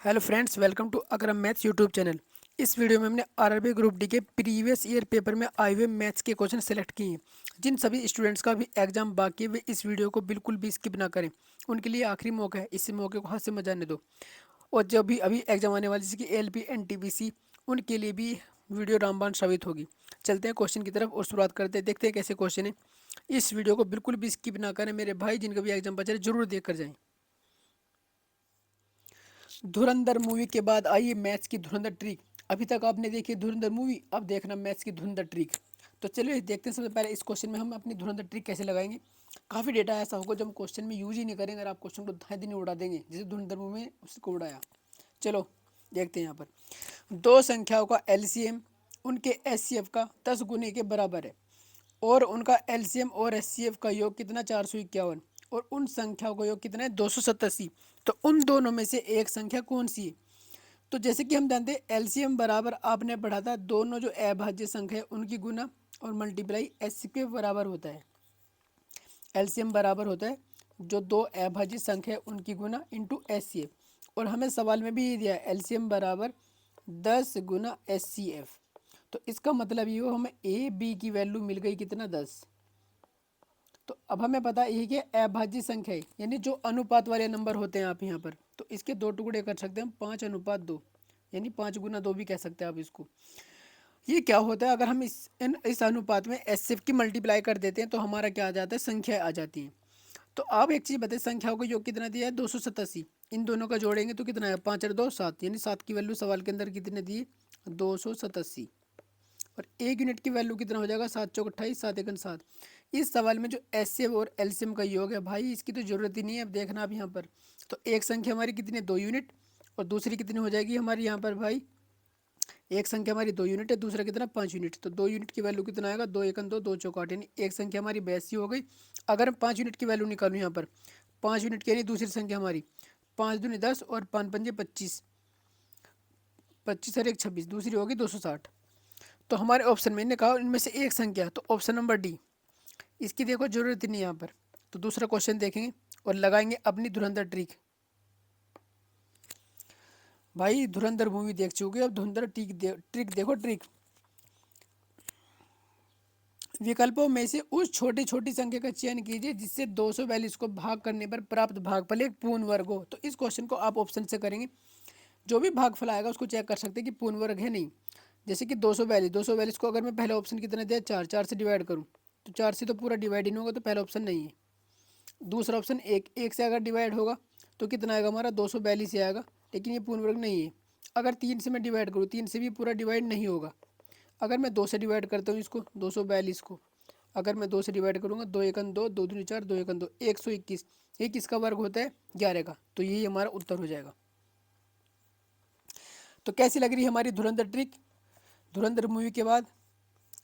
Hello friends, welcome to Akram maths YouTube channel. इस video में हमने आरआरबी ग्रुप डी के प्रीवियस ईयर पेपर में आए हुए मैथ्स के क्वेश्चन सेलेक्ट किए हैं। जिन सभी स्टूडेंट्स का भी एग्जाम बाकी है वे इस वीडियो को बिल्कुल भी स्किप ना करें। उनके लिए आखिरी मौका है, इस मौके को हाथ से मत जाने दो। और जो भी अभी एग्जाम आने वाली जैसे कि एलपी एनटीपीसी, उनके लिए भी वीडियो रामबाण साबित होगी। चलते हैं क्वेश्चन की तरफ और शुरुआत करते हैं। देखते हैं कैसे क्वेश्चन है। इस वीडियो को बिल्कुल भी स्किप ना करें मेरे भाई, जिनका भी एग्जाम बचा है जरूर देख कर जाएं। धुरंधर मूवी के बाद आई मैथ्स की धुरंधर ट्रिक। अभी तक आपने देखी धुरंधर मूवी, अब देखना मैथ्स की धुरंधर ट्रिक। तो चलिए देखते हैं। सबसे पहले इस क्वेश्चन में हम अपनी धुरंधर ट्रिक कैसे लगाएंगे। काफ़ी डेटा ऐसा होगा जो हम क्वेश्चन में यूज ही नहीं करेंगे, अगर आप क्वेश्चन को धाए दिन उड़ा देंगे जैसे धुरंधर मूवी में उसको उड़ाया। चलो देखते हैं। यहाँ पर दो संख्याओं का एलसीएम उनके एचसीएफ का 10 गुने के बराबर है और उनका एलसीएम और एचसीएफ का योग कितना 451 और उन संख्याओं का योग कितना है 287। तो उन दोनों में से एक संख्या कौन सी है। तो जैसे कि हम जानते हैं एलसीएम बराबर आपने पढ़ा था, दोनों जो अभाज्य संख्या है उनकी गुना और मल्टीप्लाई एच के बराबर होता है। एलसीएम बराबर होता है जो दो अभाज्य संख्या है उनकी गुना इंटू एच। और हमें सवाल में भी ये दिया है एलसीएम बराबर 10 गुना एच। तो इसका मतलब ये हो हमें ए बी की वैल्यू मिल गई कितना 10। तो अब हमें पता है कि अभाज्य संख्या है यानी जो अनुपात वाले नंबर होते हैं आप यहाँ पर, तो इसके दो टुकड़े कर सकते हैं हम 5:2, यानी 5 गुना 2 भी कह सकते हैं आप इसको। ये क्या होता है अगर हम इस अनुपात में एच की मल्टीप्लाई कर देते हैं तो हमारा क्या आ जाता है, संख्या आ जाती है। तो आप एक चीज़ बताइए, संख्याओं का योग कितना दिया है 287। इन दोनों का जोड़ेंगे तो कितना है 5 और 2 7, यानी 7 की वैल्यू सवाल के अंदर कितने दी 287। और एक यूनिट की वैल्यू कितना हो जाएगा 7 चौक 28 7 एकन 7। इस सवाल में जो एचसीएफ और एलसीएम का योग है भाई इसकी तो जरूरत ही नहीं है। अब देखना आप यहाँ पर तो एक संख्या हमारी कितनी है 2 यूनिट और दूसरी कितनी हो जाएगी हमारी यहाँ पर भाई, एक संख्या हमारी 2 यूनिट है दूसरा कितना 5 यूनिट। तो 2 यूनिट की वैल्यू कितना आएगा 2 एकन 2 2 चौक 8, यानी एक संख्या हमारी 82 हो गई। अगर हम 5 यूनिट की वैल्यू निकालूँ यहाँ पर 5 यूनिट की, यानी दूसरी संख्या हमारी 5 दूनी 10 और 5 पंजे 25, 25 और 1 26, दूसरी होगी 260। तो हमारे ऑप्शन में ने कहा इनमें से एक संख्या, तो ऑप्शन नंबर डी। इसकी देखो जरूरत ही नहीं यहाँ पर। तो दूसरा क्वेश्चन देखेंगे और लगाएंगे अपनी धुरंधर ट्रिक। भाई धुरंधर मूवी देख चुके अब धुरंधर ट्रिक देखो ट्रिक। विकल्पों में से उस छोटी छोटी संख्या का चयन कीजिए जिससे 242 को भाग करने पर प्राप्त भागफल एक पूर्ण वर्ग हो। तो इस क्वेश्चन को आप ऑप्शन से करेंगे, जो भी भागफल आएगा उसको चेक कर सकते हैं कि पूर्ण वर्ग है नहीं। जैसे कि 242 को अगर मैं पहला ऑप्शन कितना दिया 4, 4 से डिवाइड करूँ तो 4 से तो पूरा डिवाइड ही नहीं होगा, तो पहला ऑप्शन नहीं है। दूसरा ऑप्शन एक, एक से अगर डिवाइड होगा तो कितना आएगा हमारा 242 ही आएगा, लेकिन ये पूर्ण वर्ग नहीं है। अगर 3 से मैं डिवाइड करूँ 3 से भी पूरा डिवाइड नहीं होगा। अगर मैं 2 से डिवाइड करता हूँ इसको 242 को, अगर मैं 2 से डिवाइड करूँगा 2 एकन 2 2 दूनी 4 2 एकन 2 121, ये किसका वर्ग होता है 11 का। तो यही हमारा उत्तर हो जाएगा। तो कैसी लग रही है हमारी धुरंधर ट्रिक। धुरंधर मूवी के बाद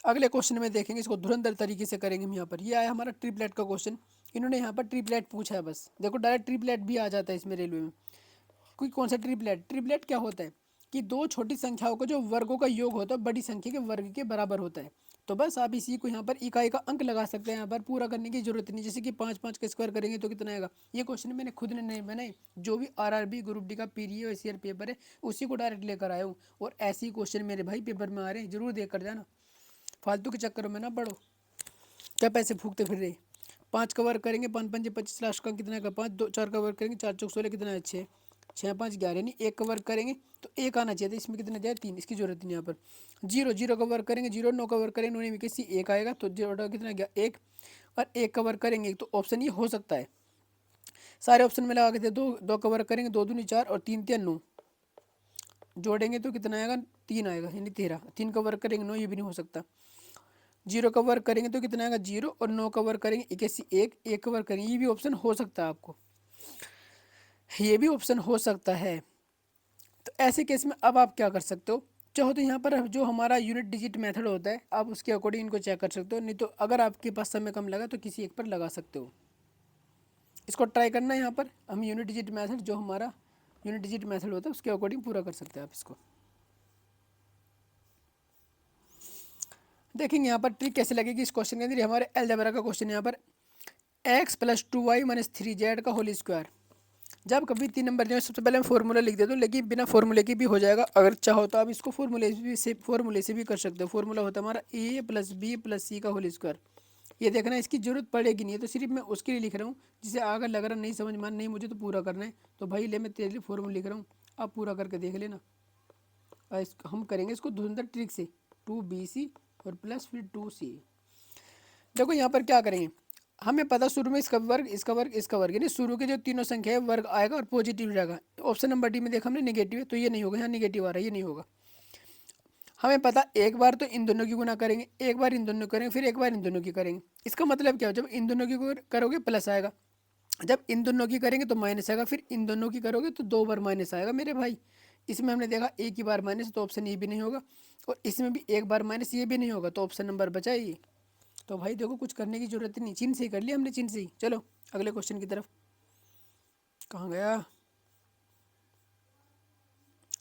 अगले क्वेश्चन में देखेंगे, इसको धुरंधर तरीके से करेंगे हम। यहाँ पर ये आया हमारा ट्रिपलेट का क्वेश्चन। इन्होंने यहाँ पर ट्रिपलेट पूछा है, बस देखो डायरेक्ट ट्रिपलेट भी आ जाता है इसमें रेलवे में। कोई कौन सा ट्रिपलेट, ट्रिपलेट क्या होता है कि दो छोटी संख्याओं का जो वर्गों का योग होता है बड़ी संख्या के वर्ग के बराबर होता है। तो बस आप इसी को यहाँ पर इकाई का अंक लगा सकते हैं, यहाँ पर पूरा करने की जरूरत नहीं। जैसे कि 5 5 का स्क्वायर करेंगे तो कितना आएगा। ये क्वेश्चन मैंने खुद ने नहीं बनाए, जो भी आरआरबी ग्रुप डी का पीरियड ईयर पेपर है उसी को डायरेक्ट लेकर आया हूँ। और ऐसे ही क्वेश्चन मेरे भाई पेपर में आ रहे हैं, जरूर देख कर जाना, फालतू के चक्करों में ना पढ़ो। क्या पैसे फूकते फिर रहे। 5 का वर्ग करेंगे 5 5 25, लास्ट का कितना का 5, 2 4 का वर्ग करेंगे 4 चौक 16 कितना है 6, 6 5 11, यानी एक का वर्ग करेंगे तो एक आना चाहिए था, इसमें कितना दिया 3, इसकी जरूरत नहीं यहाँ पर। 0 0 का वर्ग करेंगे 0, 9 का वर्ग करेंगे 9 में किसी एक आएगा, तो 0 का कितना गया 1। और एक का वर्ग करेंगे तो ऑप्शन ये हो सकता है। सारे ऑप्शन में लगा के थे 2, 2 का वर्ग करेंगे 2 दूनी 4 और 3 3 9, जोड़ेंगे तो कितना आएगा 3 आएगा, यानी 13। 3 का वर्ग करेंगे 9, ये भी नहीं हो सकता। 0 का वर्ग करेंगे तो कितना आएगा 0 और 9 का वर्ग करेंगे 81 1, एक का वर्ग करेंगे, ये भी ऑप्शन हो सकता है आपको, ये भी ऑप्शन हो सकता है। तो ऐसे केस में अब आप क्या कर सकते हो, चाहो तो यहाँ पर जो हमारा यूनिट डिजिट मेथड होता है आप उसके अकॉर्डिंग इनको चेक कर सकते हो, नहीं तो अगर आपके पास समय कम लगा तो किसी एक पर लगा सकते हो। इसको ट्राई करना है। यहाँ पर हम यूनिट डिजिट मेथड, जो हमारा यूनिट डिजिट मेथड होता है उसके अकॉर्डिंग पूरा कर सकते हैं आप इसको। देखेंगे यहाँ पर ट्रिक कैसे लगेगी इस क्वेश्चन के अंदर। हमारे अलजेब्रा का क्वेश्चन यहाँ पर x + 2y - 3z का होल स्क्वायर जब कभी 3 नंबर दिए सबसे पहले मैं फॉर्मूला लिख देता हूँ, लेकिन बिना फॉर्मूले के भी हो जाएगा। अगर चाहो तो आप इसको फॉर्मूले से भी कर सकते हो। फॉर्मूला होता है हमारा ए प्लस बी प्लस सी का होल स्क्वायर। ये देखना इसकी जरूरत पड़ेगी नहीं है, तो सिर्फ मैं उसके लिए लिख रहा हूँ। जिसे अगर लग रहा नहीं समझ में नहीं मुझे तो पूरा करना है, तो भाई ले मैं तेरे लिए फॉर्मूला लिख रहा हूँ, आप पूरा करके देख लेना। हम करेंगे इसको धुरंधर ट्रिक से, 2bc और प्लस फिर 2c। देखो यहाँ पर क्या करेंगे, हमें पता शुरू में इसका वर्ग इसका वर्ग इसका वर्ग, यानी शुरू के जो तीनों संख्या है वर्ग आएगा और पॉजिटिव रहेगा। ऑप्शन नंबर डी में देखा हमने निगेटिव है, तो ये नहीं होगा, यहाँ निगेटिव आ रहा है, ये नहीं होगा। हमें पता एक बार तो इन दोनों की गुना करेंगे, एक बार इन दोनों करेंगे, फिर एक बार इन दोनों की करेंगे। इसका मतलब क्या हो, जब इन दोनों की करोगे प्लस आएगा, जब इन दोनों की करेंगे तो माइनस आएगा, फिर इन दोनों की करोगे तो 2 बार माइनस आएगा मेरे भाई। इसमें हमने देखा एक ही बार माइनस, तो ऑप्शन ए भी नहीं होगा, और इसमें भी एक बार माइनस, ये भी नहीं होगा, तो ऑप्शन नंबर बचा ये। तो भाई देखो कुछ करने की जरूरत नहीं, चिन्ह से ही कर लिया हमने, चिन्ह से ही। चलो अगले क्वेश्चन की तरफ। कहाँ गया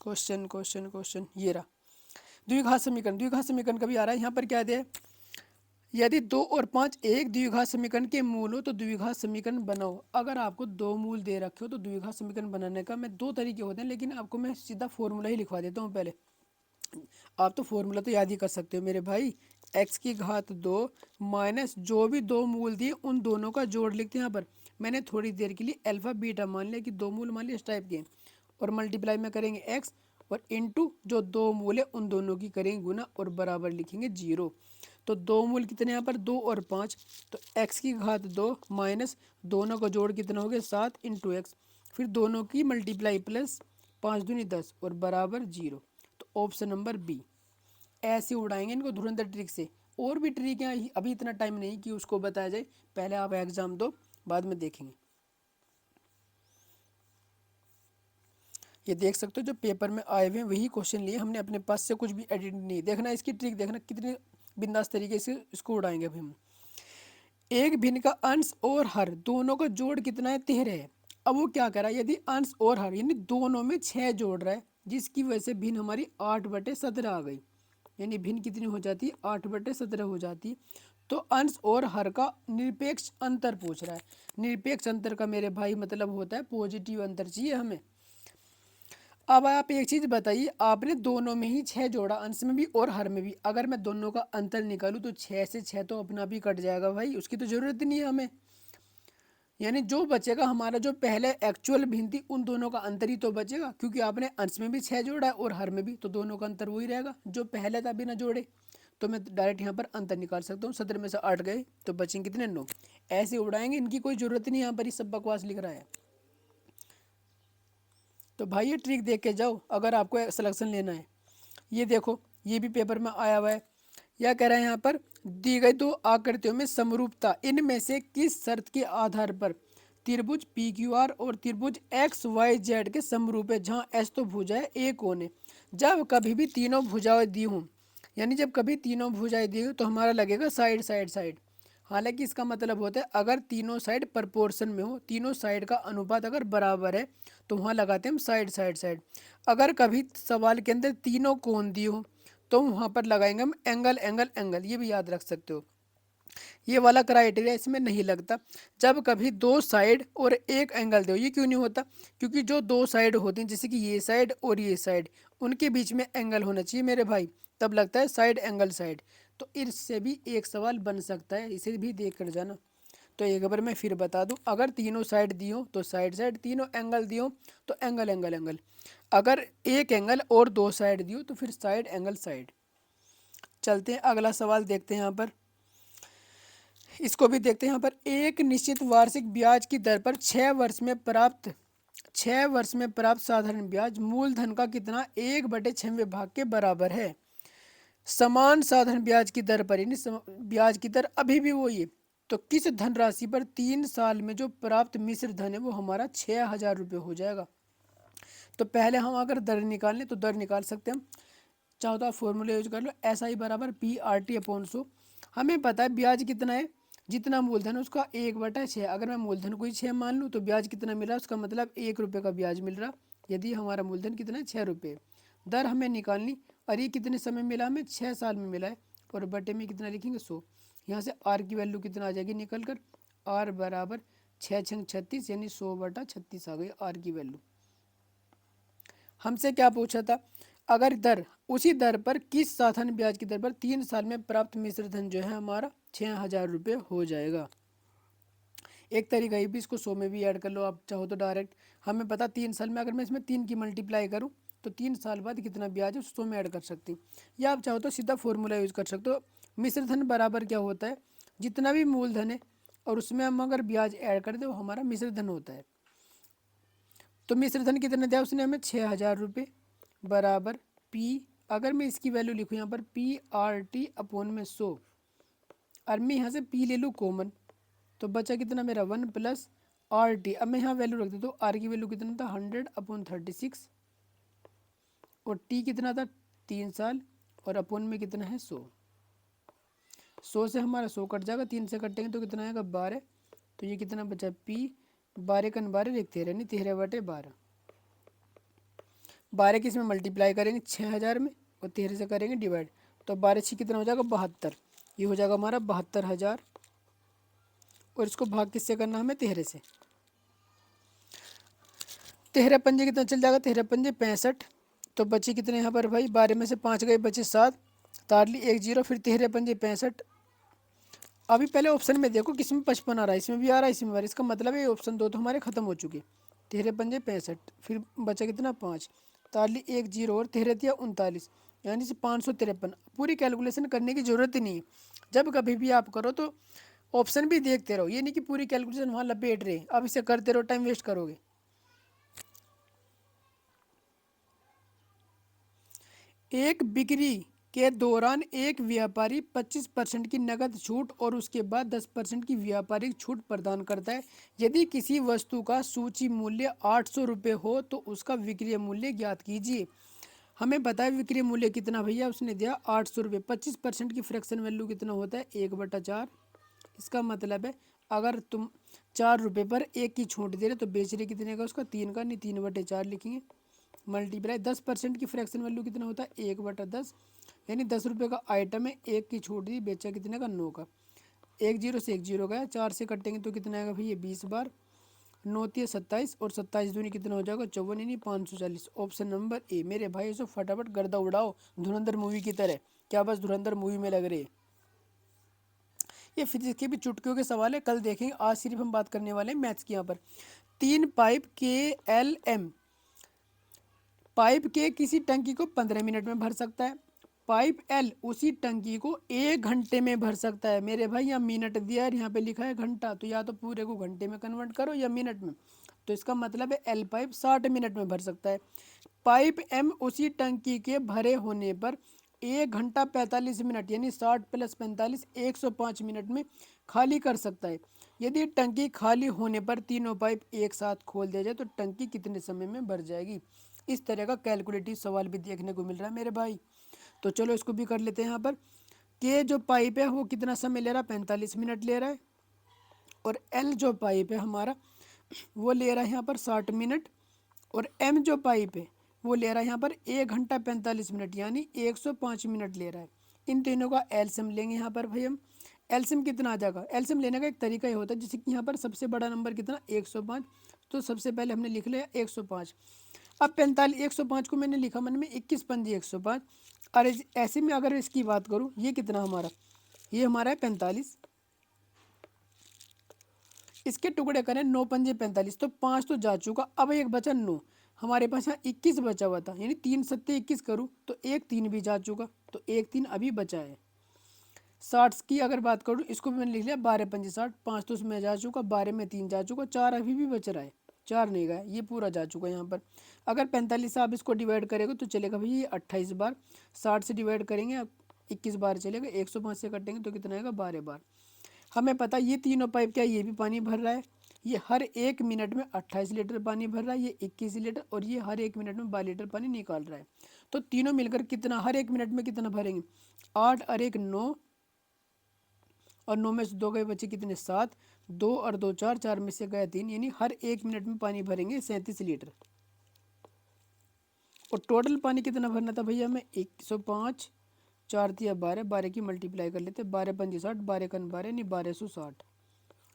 क्वेश्चन क्वेश्चन क्वेश्चन, ये रहा। द्विघात समीकरण, द्विघात समीकरण कभी आ रहा है, यहाँ पर क्या दिया है, यदि 2 और 5 एक द्विघात समीकरण के मूल हो तो द्विघात समीकरण बनाओ। अगर आपको 2 मूल दे रखे हो तो द्विघात समीकरण बनाने का मैं 2 तरीके होते हैं, लेकिन आपको मैं सीधा फॉर्मूला ही लिखवा देता हूँ पहले। आप तो फॉर्मूला तो याद ही कर सकते हो मेरे भाई। एक्स की घात 2 माइनस जो भी 2 मूल दिए उन दोनों का जोड़ लिखते हैं। यहाँ पर मैंने थोड़ी देर के लिए अल्फा बीटा मान लिया कि 2 मूल मान लिया इस टाइप के, और मल्टीप्लाई में करेंगे एक्स, और इनटू जो 2 मूल है उन दोनों की करेंगे गुना, और बराबर लिखेंगे 0। तो 2 मूल कितने यहाँ पर 2 और 5, तो एक्स की घात 2 माइनस दोनों का जोड़ कितना हो गया 7 इंटू एक्स, फिर दोनों की मल्टीप्लाई प्लस 5 दूनी 10 और बराबर 0। तो ऑप्शन नंबर बी। ऐसे उड़ाएंगे इनको धुरंधर ट्रिक से। और भी ट्रिक हैं, अभी इतना टाइम नहीं कि उसको बताया जाए, पहले आप एग्जाम दो बाद में देखेंगे। ये देख सकते हो जो पेपर में आए हुए हैं वही क्वेश्चन लिए हमने, अपने पास से कुछ भी एडिट नहीं। देखना इसकी ट्रिक, देखना कितने बिंदास तरीके से इसको उड़ाएंगे अभी हम। एक भिन्न का अंश और हर दोनों का जोड़ कितना है 13 है। अब वो क्या कर रहा है, यदि अंश और हर यानी दोनों में 6 जोड़ रहा है, जिसकी वजह से भिन्न हमारी 8/17 आ गई, यानी भिन्न कितनी हो जाती है 8/17 हो जाती है। तो अंश और हर का निरपेक्ष अंतर पूछ रहा है। निरपेक्ष अंतर का मेरे भाई मतलब होता है पॉजिटिव अंतर चाहिए हमें। अब आप एक चीज बताइए, आपने दोनों में ही 6 जोड़ा, अंश में भी और हर में भी, अगर मैं दोनों का अंतर निकालूं तो 6 से 6 तो अपना भी कट जाएगा भाई, उसकी तो जरूरत ही नहीं है हमें। यानी जो बचेगा हमारा जो पहले एक्चुअल भिन्न थी उन दोनों का अंतर ही तो बचेगा, क्योंकि आपने अंश में भी 6 जोड़ा है और हर में भी, तो दोनों का अंतर वही रहेगा जो पहले था बिना जोड़े। तो मैं डायरेक्ट यहाँ पर अंतर निकाल सकता हूँ, 17 में से 8 गए तो बचेंगे कितने 9। ऐसे उड़ाएंगे, इनकी कोई जरूरत नहीं, यहाँ पर ये सब बकवास लिख रहा है। तो भाई ये ट्रिक देख के जाओ अगर आपको सिलेक्शन लेना है। ये देखो ये भी पेपर में आया हुआ है। यह कह रहा है यहाँ पर, दी गई दो आकृतियों में समरूपता, इनमें से किस शर्त के आधार पर त्रिभुज पी क्यू आर और त्रिभुज एक्स वाई जेड के समरूप है, जहाँ एस तो भुजा है ए कोण है। जब कभी भी तीनों भुजाएं दी हूँ, यानी जब कभी तीनों भुजाएं दी हो तो हमारा लगेगा साइड साइड साइड। हालांकि इसका मतलब होता है अगर तीनों साइड प्रपोर्शन में हो, तीनों साइड का अनुपात अगर बराबर है तो वहाँ लगाते हैं हम साइड साइड साइड। अगर कभी सवाल के अंदर तीनों कोण दिए हो तो वहाँ पर लगाएंगे हम एंगल एंगल एंगल, ये भी याद रख सकते हो। ये वाला क्राइटेरिया इसमें नहीं लगता। जब कभी 2 साइड और एक एंगल दो, ये क्यों नहीं होता, क्योंकि जो 2 साइड होती हैं जैसे कि ये साइड और ये साइड, उनके बीच में एंगल होना चाहिए मेरे भाई, तब लगता है साइड एंगल साइड। तो इससे भी एक सवाल बन सकता है, इसे भी देख कर जाना। तो एक बार मैं फिर बता दूं, अगर तीनों साइड दियो तो साइड साइड, तीनों एंगल दियो तो एंगल एंगल एंगल, अगर एक एंगल और 2 साइड दियो तो फिर साइड एंगल साइड। चलते हैं अगला सवाल देखते हैं यहाँ पर, इसको भी देखते हैं यहाँ पर। एक निश्चित वार्षिक ब्याज की दर पर 6 वर्ष में प्राप्त साधारण ब्याज मूलधन का कितना 1/6 भाग के बराबर है। समान साधारण ब्याज की दर पर, यानी ब्याज की दर अभी भी वही है, तो किस धनराशि पर 3 साल में जो प्राप्त मिश्र धन है वो हमारा 6,000 रुपये हो जाएगा। तो पहले हम अगर दर निकालें तो दर निकाल सकते हैं हम, चाहो तो आप फॉर्मूला यूज कर लो, एस आई बराबर PRT/100। हमें पता है ब्याज कितना है, जितना मूलधन है उसका 1/6। अगर मैं मूलधन को ही 6 मान लूँ तो ब्याज कितना मिल रहा है, उसका मतलब 1 रुपये का ब्याज मिल रहा। यदि हमारा मूलधन कितना है 6 रुपये, दर हमें निकालनी, और ये कितने समय मिला हमें 6 साल में मिला है, और बटे में कितना लिखेंगे 100। यहाँ से आर की वैल्यू कितना आ जाएगी निकल कर, आर बराबर 6 छंग 36 यानी 100/36 आ गई आर की वैल्यू। हमसे क्या पूछा था, अगर दर उसी दर पर किस साधन ब्याज की दर पर 3 साल में प्राप्त मिश्र धन जो है हमारा 6,000 रुपये हो जाएगा। एक तरीका ये भी, इसको 100 में भी ऐड कर लो आप चाहो तो डायरेक्ट। हमें पता 3 साल में अगर मैं इसमें 3 की मल्टीप्लाई करूँ तो 3 साल बाद कितना ब्याज है 100 में ऐड कर सकती हूँ। या आप चाहो तो सीधा फॉर्मूला यूज़ कर सकते हो। मिश्र धन बराबर क्या होता है, जितना भी मूलधन है और उसमें हम अगर ब्याज ऐड कर दे वो हमारा मिश्र धन होता है। तो मिश्र धन कितना दिया उसने हमें 6,000 रुपये बराबर पी, अगर मैं इसकी वैल्यू लिखूँ यहाँ पर PRT/100 और मैं यहाँ से पी ले लूँ कॉमन तो बचा कितना मेरा 1+RT। अब मैं यहाँ वैल्यू रख देता हूँ, आर की वैल्यू कितना था 100/36 और टी कितना था 3 साल और अपोन में कितना है 100। 100 से हमारा 100 कट जाएगा, 3 से कटेंगे तो कितना आएगा 12। तो ये कितना बचा पी 12 देखते रहे नहीं 13/12। 12 किस में मल्टीप्लाई करेंगे 6,000 में और 13 से करेंगे डिवाइड तो 12 कितना हो जाएगा 72। ये हो जाएगा हमारा 72,000 और इसको भाग किससे करना हमें 13 से। 13 पंजे कितना चल जाएगा 13 पंजे 65। तो बचे कितने यहाँ पर भाई 12 में से 5 गए बचे 7, तारली 1 0 फिर 13 पंजे 65। अभी पहले ऑप्शन में देखो किसमें 55 आ रहा है, इसमें भी आ रहा है इसमें भी आ रहा है, इसका मतलब है ऑप्शन 2 तो हमारे खत्म हो चुके। 13 पंजे 65 फिर बचा कितना 5, तारली 1 0 और 13 यानी से 553। पूरी कैलकुलेशन करने की जरूरत ही नहीं है, जब कभी भी आप करो तो ऑप्शन भी देखते रहो, ये नहीं कि पूरी कैलकुलेशन वहाँ लपेट रहे अब इसे करते रहो टाइम वेस्ट करोगे। एक बिक्री के दौरान एक व्यापारी 25% की नकद छूट और उसके बाद 10% की व्यापारिक छूट प्रदान करता है। यदि किसी वस्तु का सूची मूल्य 800 रुपये हो तो उसका विक्रय मूल्य ज्ञात कीजिए। हमें पता है विक्रय मूल्य कितना भैया, उसने दिया 800 रुपये। 25% की फ्रैक्शन वैल्यू कितना होता है 1/4। इसका मतलब है अगर तुम 4 रुपये पर 1 की छूट दे रहे तो बेच रहे कितने का उसका 3 का, नहीं 3/4 लिखेंगे मल्टीप्लाई 10% की फ्रैक्शन वैल्यू कितना होता है 1/10 यानी 10 रुपये का आइटम है 1 की छूट दी बेचा कितने का 9 का। 1 0 से 1 0 गया, 4 से कटेंगे तो कितना आएगा भैया 20 बार, 9 3 27 और 27 दूनी कितना हो जाएगा 54 यानी 540। Option number A. मेरे भाई इसको फटाफट गर्दा उड़ाओ धुरंधर मूवी की तरह, क्या बस धुरंधर मूवी में लग रहे। ये फिजिक्स के भी चुटकियों के सवाल है, कल देखेंगे, आज सिर्फ हम बात करने वाले हैं मैथ्स की। यहाँ पर 3 पाइप KLM पाइप के किसी टंकी को 15 मिनट में भर सकता है, पाइप L उसी टंकी को 1 घंटे में भर सकता है। मेरे भाई यहाँ मिनट दिया है, यहाँ पे लिखा है घंटा, तो या तो पूरे को घंटे में कन्वर्ट करो या मिनट में, तो इसका मतलब है L पाइप 60 मिनट में भर सकता है। पाइप M उसी टंकी के भरे होने पर 1 घंटा 45 मिनट यानी 60 + 45 105 मिनट में खाली कर सकता है। यदि टंकी खाली होने पर तीनों पाइप एक साथ खोल दिया जाए तो टंकी कितने समय में भर जाएगी। इस तरह का कैलकुलेटिव सवाल भी देखने को मिल रहा है मेरे भाई। तो चलो इसको भी कर लेते हैं। यहाँ पर के जो पाइप है वो कितना समय ले रहा है 45 मिनट ले रहा है, और एल जो पाइप है हमारा वो ले रहा है यहाँ पर 60 मिनट, और एम जो पाइप है वो ले रहा है यहाँ पर 1 घंटा 45 मिनट यानी 105 मिनट ले रहा है। इन तीनों का एलसीएम लेंगे यहाँ पर भाई हम। एलसीएम कितना आ जाएगा, एलसीएम लेने का एक तरीका ये होता है जैसे कि यहाँ पर सबसे बड़ा नंबर कितना 105, तो सबसे पहले हमने लिख लिया 105। अब 45 105 को मैंने लिखा मन में 21 पंजे 105, और ऐसे में अगर इसकी बात करूँ ये कितना हमारा, ये हमारा है 45, इसके टुकड़े करें 9 पंजे 45, तो 5 तो जा चुका, अब एक बचा 9, हमारे पास यहाँ 21 बचा हुआ था यानी 3 सत्ते 21 करूँ तो 1 3 भी जा चुका, तो 1 3 अभी बचा है। 60 की अगर बात करूँ इसको भी मैंने लिख लिया 12 पंजे 60, 5 तो उसमें जा चुका, 12 में 3 जा चुका, 4 अभी भी बच रहा है, 4 नहीं गया, ये पूरा जा चुका है यहाँ पर। अगर 45 से आप इसको डिवाइड करेंगे तो चलेगा भाई ये 28 बार, 60 से डिवाइड करेंगे अब 21 बार चलेगा, 105 से कटेंगे तो कितना आएगा 12 बार। हमें पता ये तीनों पाइप क्या ये भी पानी भर रहा है, ये हर 1 मिनट में 28 लीटर पानी भर रहा है, ये 21 लीटर, और ये हर 1 मिनट में 12 लीटर पानी निकाल रहा है। तो तीनों मिलकर कितना हर 1 मिनट में कितना भरेंगे 8 और 1 9, और 9 में से 2 गए बचे कितने 7, 2 और 2 4, 4 में से गया 3 यानी हर 1 मिनट में पानी भरेंगे 37 लीटर। और टोटल पानी कितना भरना था भैया हमें 105, 4 तिया 12, 12 की मल्टीप्लाई कर लेते, 12 पंजे 60, 12 कन 12 यानी 1260।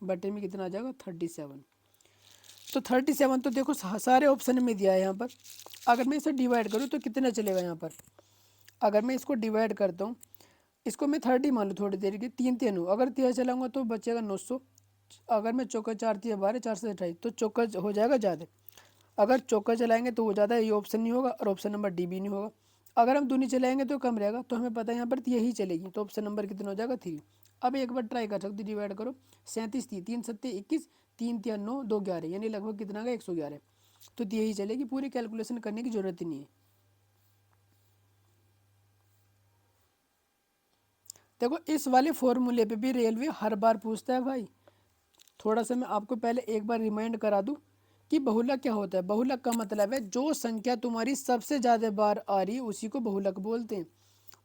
बटे में कितना आ जाएगा 37। तो 37 तो देखो सारे ऑप्शन में दिया है यहाँ पर। अगर मैं इसे डिवाइड करूँ तो कितना चलेगा यहाँ पर। अगर मैं इसको डिवाइड करता हूँ, इसको मैं 30 मान लूँ थोड़ी देर की, 3 3 हो, अगर 13 चलाऊंगा तो बचेगा 900। अगर मैं चौका 4 3 12 4 से 28, तो चौका हो जाएगा ज़्यादा। अगर चौका चलाएंगे तो वो ज़्यादा, ये ऑप्शन नहीं होगा और ऑप्शन नंबर डी भी नहीं होगा। अगर हम दूनी चलाएंगे तो कम रहेगा, तो हमें पता है यहाँ पर यही चलेगी, तो ऑप्शन नंबर कितना हो जाएगा 3। अब एक बार ट्राई कर सकते, डिवाइड करो। 37 थी, 3 सत्ते 21, 3 3 9 2 11, यानी लगभग कितना का 111। तो यही चलेगी, पूरी कैलकुलेशन करने की जरूरत ही नहीं है। देखो इस वाले फॉर्मूले पे भी रेलवे हर बार पूछता है भाई। थोड़ा सा मैं आपको पहले एक बार रिमाइंड करा दूं कि बहुलक क्या होता है। बहुलक का मतलब है जो संख्या तुम्हारी सबसे ज़्यादा बार आ रही है उसी को बहुलक बोलते हैं।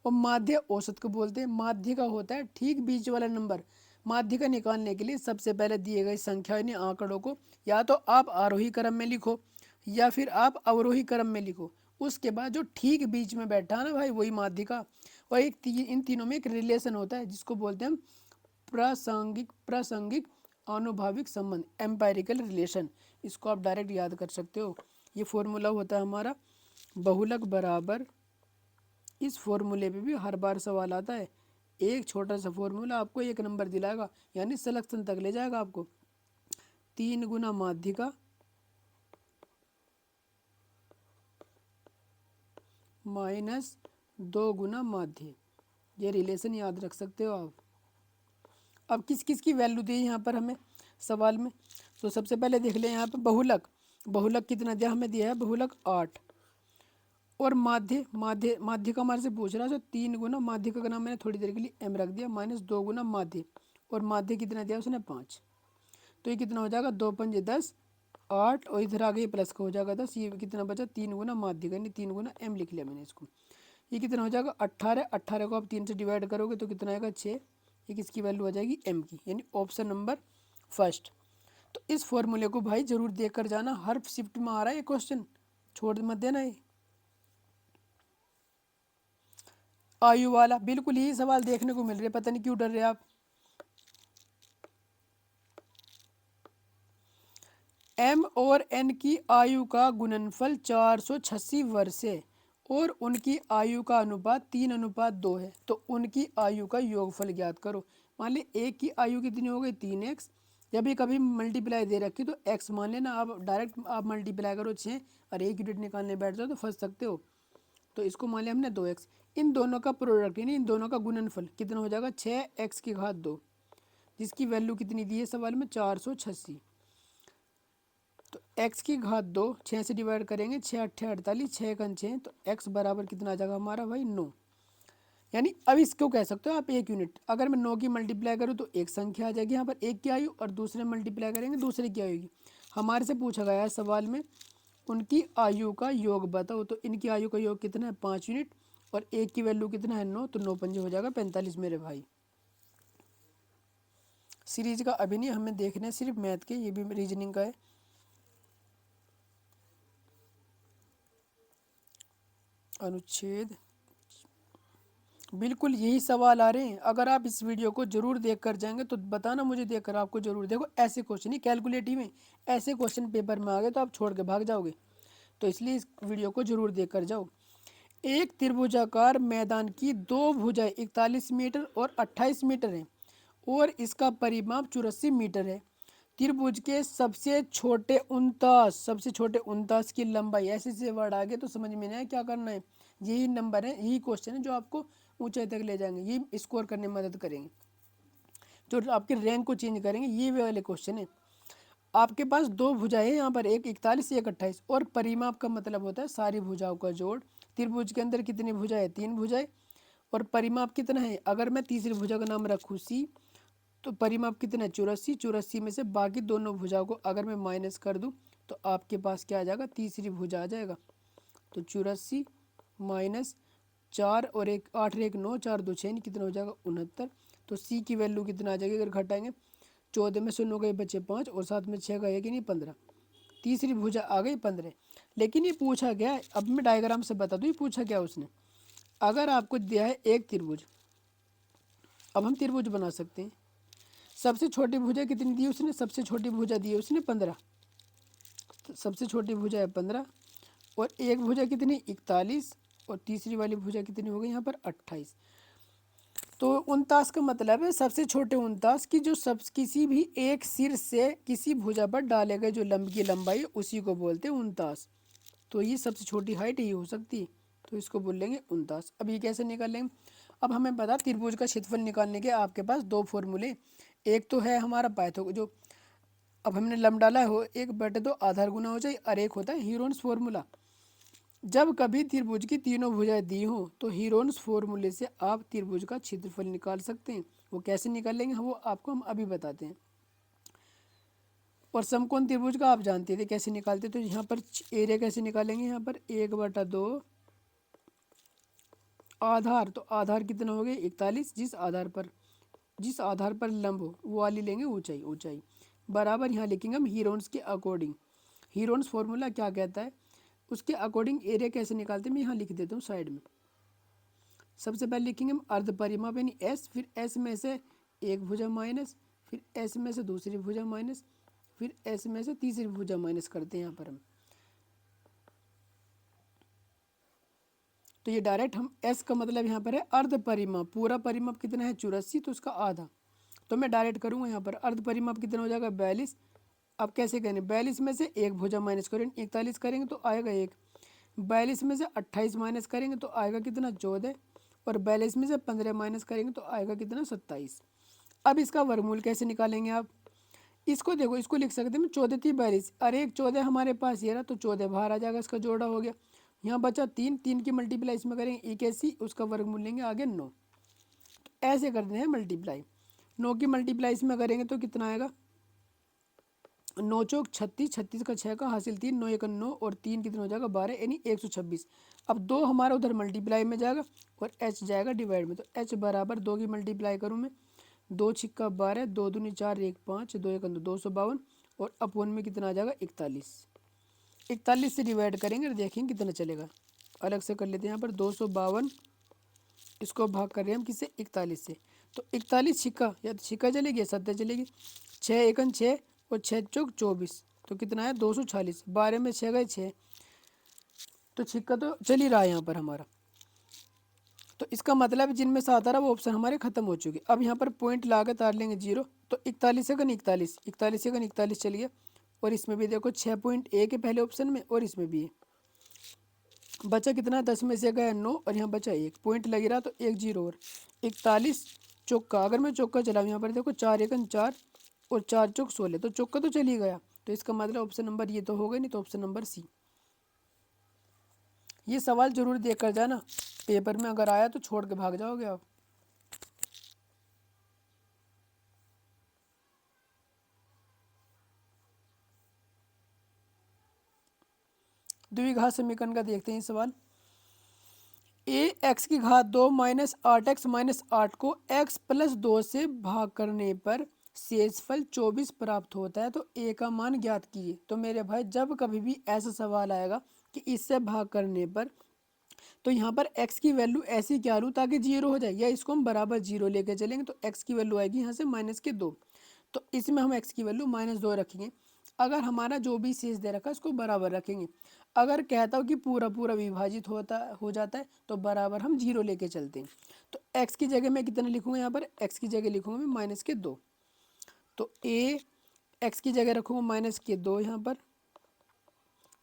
और माध्य औसत को बोलते हैं। माध्य का होता है ठीक बीच वाला नंबर। माध्य का निकालने के लिए सबसे पहले दिए गए संख्या यानी आंकड़ों को या तो आप आरोही क्रम में लिखो या फिर आप अवरोही क्रम में लिखो। उसके बाद जो ठीक बीच में बैठा ना भाई, वही माध्य का। और इन तीनों में एक रिलेशन होता है जिसको बोलते हैं हम प्रासंगिक प्रासंगिक आनुभाविक संबंध, एम्पायरिकल रिलेशन। इसको आप डायरेक्ट याद कर सकते हो। ये फॉर्मूला होता है हमारा बहुलक बराबर, इस फॉर्मूले पे भी हर बार सवाल आता है। एक छोटा सा फॉर्मूला आपको 1 नंबर दिलाएगा, यानी सिलेक्शन तक ले जाएगा आपको। 3 गुना माध्य का माइनस 2 गुना माध्य, ये रिलेशन याद रख सकते हो आप। अब किस किस की वैल्यू दी है यहाँ पर हमें सवाल में, तो सबसे पहले देख लें यहाँ पर बहुलक। बहुलक कितना दिया, हमें दिया है बहुलक 8। और माध्य माध्य माध्य का हमारे से पूछ रहा है, तो 3 गुना माध्य का नाम मैंने थोड़ी देर के लिए m रख दिया, माइनस 2 गुना माध्य। और माध्य कितना दिया उसने 5। तो ये कितना हो जाएगा 2 पंजे 10, 8 और इधर आ गई प्लस का हो जाएगा 10। ये कितना बचा 3 गुना माध्य का, यानी 3 गुना m लिख लिया मैंने इसको। ये कितना हो जाएगा 18। 18 को आप 3 से डिवाइड करोगे तो कितना आएगा 6। ये किसकी वैल्यू आ जाएगी m की, यानी ऑप्शन नंबर फर्स्ट। तो इस फॉर्मूले को भाई जरूर देख कर जाना, हर शिफ्ट में आ रहा है ये क्वेश्चन, छोड़ मत देना। ये आयु वाला बिल्कुल यही सवाल देखने को मिल रहे, पता नहीं क्यों डर रहे आप। m और n की आयु का गुणनफल 486 वर्ष है और उनकी आयु का अनुपात 3:2 है, तो उनकी आयु का योगफल ज्ञात करो। मान ली एक की आयु कितनी हो गई 3x। जब भी कभी मल्टीप्लाई दे रखी तो x मान लेना, आप डायरेक्ट आप मल्टीप्लाई करो 6 और एक यूनिट निकालने बैठ जाओ तो फंस सकते हो। तो इसको मान लिया हमने 2x। इन दोनों का प्रोडक्ट यानी इन दोनों का गुणनफल कितना हो जाएगा 6x की घात 2, जिसकी वैल्यू कितनी दी है सवाल में 486। तो x की घात 2 6 से डिवाइड करेंगे, 6 8 48, 6 का 6, तो x बराबर कितना आ जाएगा हमारा भाई 9। यानी अब इसको कह सकते हो आप 1 यूनिट। अगर मैं 9 की मल्टीप्लाई करूँ तो एक संख्या आ जाएगी यहाँ पर, एक की आयु, और दूसरे मल्टीप्लाई करेंगे दूसरे की आयु की। हमारे से पूछा गया है सवाल में उनकी आयु का योग बताओ, तो इनकी आयु का योग कितना है 5 यूनिट और एक की वैल्यू कितना है 9, तो 9 पंजे हो जाएगा 45 मेरे भाई। सीरीज का अभी नहीं हमें देखना है, सिर्फ मैथ के, ये भी रीजनिंग का है। अनुच्छेद बिल्कुल यही सवाल आ रहे हैं। अगर आप इस वीडियो को जरूर देख कर जाएंगे तो बताना मुझे, देखकर आपको जरूर। देखो ऐसे क्वेश्चन ही कैलकुलेटिव में, ऐसे क्वेश्चन पेपर में आ गए तो आप छोड़ के भाग जाओगे, तो इसलिए इस वीडियो को जरूर देख कर जाओ। एक त्रिभुजाकार मैदान की दो भुजाएं 41 मीटर और 28 मीटर है और इसका परिमाप 84 मीटर है। त्रिभुज के सबसे छोटे 49 की लंबाई, ऐसे से वर्ड आ गए तो समझ में नहीं आया क्या करना है। यही नंबर है, यही क्वेश्चन है जो आपको ऊंचाई तक ले जाएंगे, ये स्कोर करने में मदद करेंगे, जो आपके रैंक को चेंज करेंगे। ये वाले क्वेश्चन है। आपके पास दो भुजाएं हैं यहाँ पर, एक 41 एक 28, और परिमाप का मतलब होता है सारी भुजाओं का जोड़। त्रिभुज के अंदर कितनी भुजाएं, 3 भुजाएं, और परिमाप कितना है। अगर मैं तीसरी भुजा का नाम रखूँ सी, तो परिमाप कितना है 84। 84 में से बाकी दोनों भुजाओं को अगर मैं माइनस कर दूं तो आपके पास क्या आ जाएगा, तीसरी भुजा आ जाएगा। तो 84 माइनस 4 और 1 8 और 1 9, 4 2 6, कितना हो जाएगा 69। तो सी की वैल्यू कितना आ जाएगी अगर घटाएंगे, 14 में से 9 गए बचे 5 और 7 में 6 गए कि नहीं 15। तीसरी भुजा आ गई 15। लेकिन ये पूछा गया है, अब मैं डायग्राम से बता दूँ ये पूछा क्या उसने। अगर आपको दिया है एक त्रिभुज, अब हम त्रिभुज बना सकते हैं। सबसे छोटी भुजा कितनी दी उसने, सबसे छोटी भुजा दी है उसने 15, तो सबसे छोटी भुजा है 15, और एक भुजा कितनी 41, और तीसरी वाली भुजा कितनी हो गई यहाँ पर 28। तो 49 का मतलब है सबसे छोटे 49 की जो सब किसी भी एक सिर से किसी भुजा पर डाले गए जो लंब की लंबाई उसी को बोलते हैं 49। तो ये सबसे छोटी हाइट ही हो सकती है, तो इसको बोल लेंगे 49। अब ये कैसे निकालेंगे, अब हमें पता त्रिभुज का क्षेत्रफल निकालने के आपके पास दो फॉर्मूले, एक तो है हमारा पाइथो जो अब हमने लंब डाला हो 1/2 आधार गुना हो जाए, और एक होता है हीरोन्स फॉर्मूला। जब कभी त्रिभुज की तीनों भुजाएं दी हो तो हीरोन्स फॉर्मूले से आप त्रिभुज का क्षेत्रफल निकाल सकते हैं। वो कैसे निकालेंगे वो आपको हम अभी बताते हैं। और समकोण त्रिभुज का आप जानते थे कैसे निकालते, तो यहाँ पर एरिया कैसे निकालेंगे, यहाँ पर 1/2 आधार, तो आधार कितना हो गया 41, जिस आधार पर लंब हो वो वाली लेंगे ऊंचाई, ऊंचाई बराबर यहाँ लिखेंगे हम हीरोन्स के अकॉर्डिंग। हीरोन्स फॉर्मूला क्या कहता है उसके अकॉर्डिंग एरिया कैसे निकालते हैं मैं यहाँ लिख देता हूँ साइड में। सबसे पहले लिखेंगे हम अर्ध परिमाप यानी एस, फिर एस में से एक भुजा माइनस, फिर एस में से दूसरी भुजा माइनस, फिर एस में से तीसरी भुजा माइनस करते हैं यहाँ पर हम। तो ये डायरेक्ट हम एस का मतलब यहाँ पर है अर्ध परिमाप, पूरा परिमाप कितना है 84, तो उसका आधा। तो मैं डायरेक्ट करूँगा यहाँ पर अर्ध परिमाप कितना हो जाएगा 42। अब कैसे करें, 42 में से एक भुजा माइनस करें 41 करेंगे तो आएगा एक, 42 में से 28 माइनस करेंगे तो आएगा कितना 14, और 42 में से 15 माइनस करेंगे तो आएगा कितना 27। अब इसका वर्गमूल कैसे निकालेंगे आप, इसको देखो इसको लिख सकते हैं 14×3 42, अरे एक 14 हमारे पास ये रहा तो 14 बाहर आ जाएगा, इसका जोड़ा हो गया। यहाँ बचा 3, 3 की मल्टीप्लाई इसमें करेंगे 81, उसका वर्गमूल लेंगे आगे 9। ऐसे करते हैं मल्टीप्लाई, 9 की मल्टीप्लाई इसमें करेंगे तो कितना आएगा 9 चौक 36, 36 का 6 का हासिल 3, 9 1 9, और 3 कितना हो जाएगा 12 यानी 126। अब 2 हमारा उधर मल्टीप्लाई में जाएगा और h जाएगा डिवाइड में, तो h बराबर 2 की मल्टीप्लाई करूँ मैं, 2 छिक्का 12, 2 दूनी 4, 1 5, 2 1 252, और अपोन में कितना आ जाएगा 41। 41 से डिवाइड करेंगे और देखेंगे कितना चलेगा। अलग से कर लेते हैं यहाँ पर 252, इसको भाग कर रहे हैं हम किससे 41 से, तो 41 छिक्का या तो छिक्का चलेगी या सत्तर चलेगी, 6 एकन 6 और 6 चौक 24, तो कितना है 246, 12 में 6 गए 6, तो छिक्का तो चल ही रहा है यहाँ पर हमारा। तो इसका मतलब जिनमें से आता रहा वो ऑप्शन हमारे खत्म हो चुके। अब यहाँ पर पॉइंट ला तार लेंगे 0, तो 41 सेकंड 41, 41 सेकंड 41 चल गया, और इसमें भी देखो 6.1 है पहले ऑप्शन में और इसमें भी है। बचा कितना 10 में से गया 9, और यहाँ बचा 1 पॉइंट लग रहा तो 1 0 और 41 चौका, अगर मैं चौका चलाऊँ यहाँ पर देखो 4 एकन 4 और 4 चौक 16, तो चौका तो चल ही गया, तो इसका मतलब ऑप्शन नंबर ये तो हो गया, नहीं तो ऑप्शन नंबर सी। ये सवाल जरूर देख कर जाना, पेपर में अगर आया तो छोड़ के भाग जाओगे आप। द्विघात समीकरण का देखते हैं सवाल। ए एक्स की घात 2 माइनस 8x माइनस 8 को x प्लस 2 से भाग करने पर शेषफल 24 प्राप्त होता है, तो ए का मान ज्ञात कीजिए। तो मेरे भाई जब कभी भी ऐसा सवाल आएगा कि इससे भाग करने पर, तो यहाँ पर x की वैल्यू ऐसी क्या लूँ ताकि जीरो हो जाए, या इसको हम बराबर जीरो लेके चलेंगे, तो x की वैल्यू आएगी यहाँ से -2, तो इसमें हम x की वैल्यू -2 रखेंगे। अगर हमारा जो भी शेष दे रखा है उसको बराबर रखेंगे। अगर कहता हूँ कि पूरा पूरा विभाजित हो जाता है तो बराबर हम जीरो लेके चलते हैं। तो x की जगह मैं कितना लिखूंगा, यहाँ पर x की जगह लिखूंगा मैं -2, तो a x की जगह रखूँगा -2 यहाँ पर,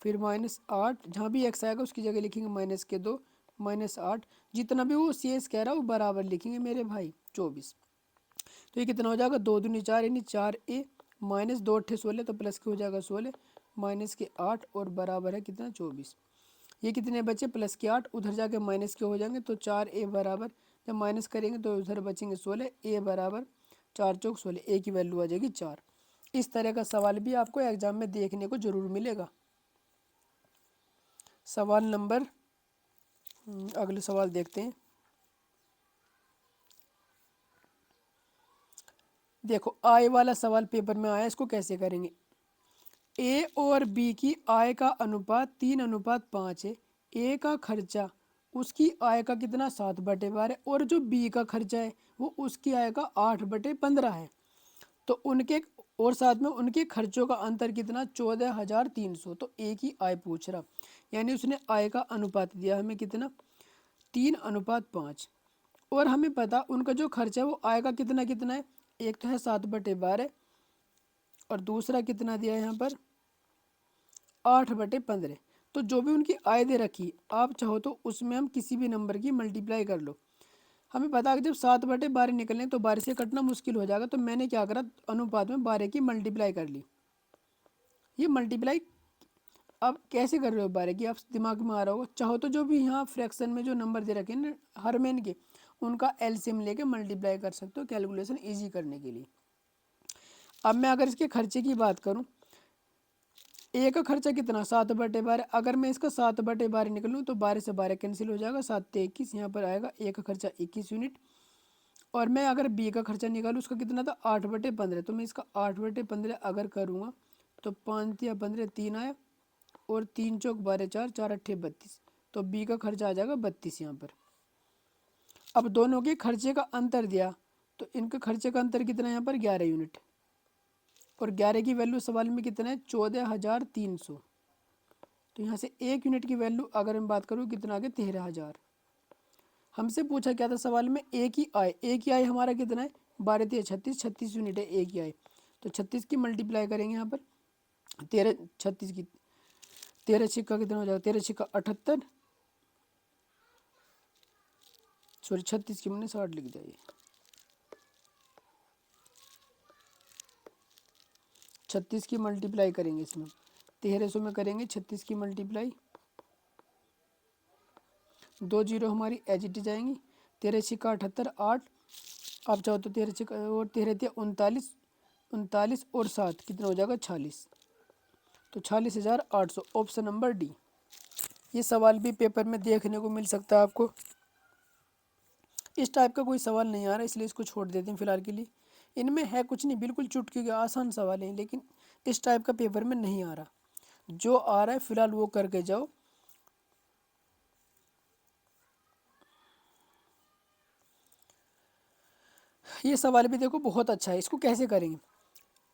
फिर -8, जहाँ भी x आएगा उसकी जगह लिखेंगे -2 -8, जितना भी वो शेष कह रहा है वो बराबर लिखेंगे मेरे भाई 24। तो ये कितना हो जाएगा 2 दूनी 4 यानी 4a, -2 8 16, तो प्लस के हो जाएगा 16, -8 और बराबर है कितना 24। ये कितने बचे +8, उधर जाके माइनस के हो जाएंगे, तो 4a बराबर, जब माइनस करेंगे तो उधर बचेंगे 16, a बराबर 4 चौक 16, a की वैल्यू आ जाएगी 4। इस तरह का सवाल भी आपको एग्जाम में देखने को जरूर मिलेगा। सवाल नंबर अगले सवाल देखते हैं। देखो आय वाला सवाल पेपर में आया, इसको कैसे करेंगे। ए और बी की आय का अनुपात 3:5 है। ए का खर्चा उसकी आय का कितना 7/12 है, और जो बी का खर्चा है वो उसकी आय का 8/15 है। तो उनके और साथ में उनके खर्चों का अंतर कितना 14,300। तो एक ही आय पूछ रहा, यानी उसने आय का अनुपात दिया हमें कितना 3:5। और हमें पता उनका जो खर्चा है वो आय का कितना कितना है, एक तो है 7/12 और दूसरा कितना दिया है यहाँ पर 8/15। तो जो भी उनकी आय दे रखी आप चाहो तो उसमें हम किसी भी नंबर की मल्टीप्लाई कर लो। हमें पता है कि जब 7/12 निकलें तो 12 से कटना मुश्किल हो जाएगा, तो मैंने क्या करा अनुपात में 12 की मल्टीप्लाई कर ली। ये मल्टीप्लाई अब कैसे कर रहे हो 12 की, आप दिमाग में आ रहा होगा। चाहो तो जो भी यहाँ फ्रैक्शन में जो नंबर दे रखे हैं ना हर मेन के, उनका एलसीएम लेके मल्टीप्लाई कर सकते हो कैलकुलेशन ईजी करने के लिए। अब मैं अगर इसके खर्चे की बात करूँ, ए का खर्चा कितना 7/12। अगर मैं इसका 7/12 निकलूँ तो 12 से 12 कैंसिल हो जाएगा, 7×21 यहाँ पर आएगा। ए का खर्चा 21 यूनिट। और मैं अगर बी का खर्चा निकालूँ उसका कितना था 8/15। तो मैं इसका 8/15 अगर करूँगा तो 5×15 3 आया, और 3×4 = 12, 4×8 = 32। तो बी का खर्चा आ जाएगा 32 यहाँ पर। अब दोनों के खर्चे का अंतर दिया तो इनके खर्चे का अंतर कितना है यहाँ पर 11 यूनिट, और 11 की वैल्यू सवाल में कितना है 14,300। तो यहाँ से 1 यूनिट की वैल्यू अगर मैं बात करूँ कितना आ गया 13,000। हमसे पूछा क्या था सवाल में एक ही आय, एक ही आय हमारा कितना है 12×3 = 36, 36 यूनिट है एक ही आय। तो 36 की मल्टीप्लाई करेंगे यहाँ पर 36 की 13×6 कितना हो जाएगा 13×6 = 78, सॉरी 36 की मैंने 60 लिख दिया। ये 36 की मल्टीप्लाई करेंगे इसमें 1300 में करेंगे 36 की मल्टीप्लाई, 2 जीरो हमारी एच टी जाएंगी। 13×6 = 78, 8 आप चाहो तो 13×6 और 13×3 = 39 और 7 कितना हो जाएगा 46। तो 46,800 ऑप्शन नंबर डी। ये सवाल भी पेपर में देखने को मिल सकता है आपको। इस टाइप का कोई सवाल नहीं आ रहा इसलिए इसको छोड़ देते हैं फिलहाल के लिए। इनमें है कुछ नहीं, बिल्कुल चुटकी के आसान सवाल हैं, लेकिन इस टाइप का पेपर में नहीं आ रहा। जो आ रहा है फिलहाल वो करके जाओ। ये सवाल भी देखो बहुत अच्छा है, इसको कैसे करेंगे।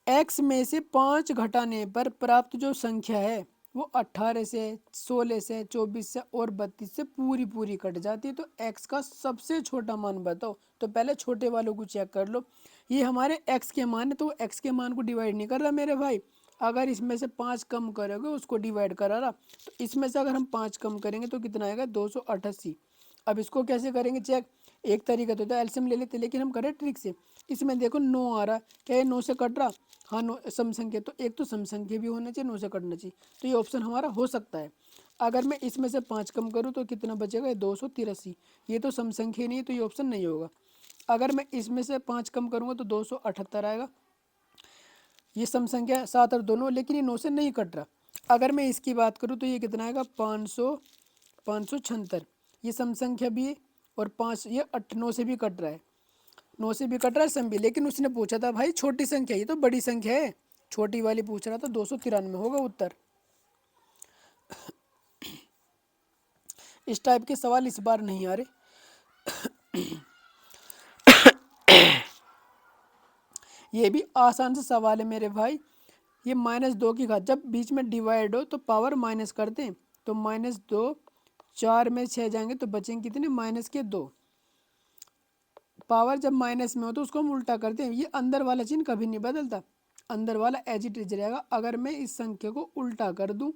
x में से 5 घटाने पर प्राप्त जो संख्या है वो 18 से 16 से 24 से और 32 से पूरी पूरी कट जाती है। तो x का सबसे छोटा मान बताओ। तो पहले छोटे वालों को चेक कर लो, ये हमारे x के मान है तो x के मान को डिवाइड नहीं कर रहा मेरे भाई। अगर इसमें से 5 कम करोगे उसको डिवाइड करा रहा, तो इसमें से अगर हम 5 कम करेंगे तो कितना आएगा 288। अब इसको कैसे करेंगे चेक, एक तरीका तो एलसीएम ले लेते, लेकिन हम करें ट्रिक से। इसमें देखो 9 आ रहा है, क्या ये 9 से कट रहा, हाँ 9 सम संख्या, तो एक तो सम संख्या भी होना चाहिए 9 से कटना चाहिए, तो ये ऑप्शन हमारा हो सकता है। अगर मैं इसमें से 5 कम करूँ तो कितना बचेगा 283, ये तो सम संख्या नहीं है तो ये ऑप्शन नहीं होगा। अगर मैं इसमें से 5 कम करूँगा तो 278 आएगा, ये सम संख्या 7 और दोनों, लेकिन ये 9 से नहीं कट रहा। अगर मैं इसकी बात करूँ तो ये कितना आएगा 576, ये सम संख्या भी है, और 5 ये 9 से भी कट रहा है, 9 से भी कट रहा है सम भी। लेकिन उसने पूछा था भाई छोटी संख्या, ये तो बड़ी संख्या है, छोटी वाली पूछ रहा था, 293 होगा उत्तर। इस टाइप के सवाल इस बार नहीं आ रहे। ये भी आसान सा सवाल है मेरे भाई। ये -2 की घात, जब बीच में डिवाइड हो तो पावर माइनस करते हैं, तो -2, 4 में 6 जाएंगे तो बचेंगे कितने -2। पावर जब माइनस में हो तो उसको हम उल्टा करते हैं, ये अंदर वाला चिन्ह कभी नहीं बदलता, अंदर वाला एज इट इज रहेगा। अगर मैं इस संख्या को उल्टा कर दूं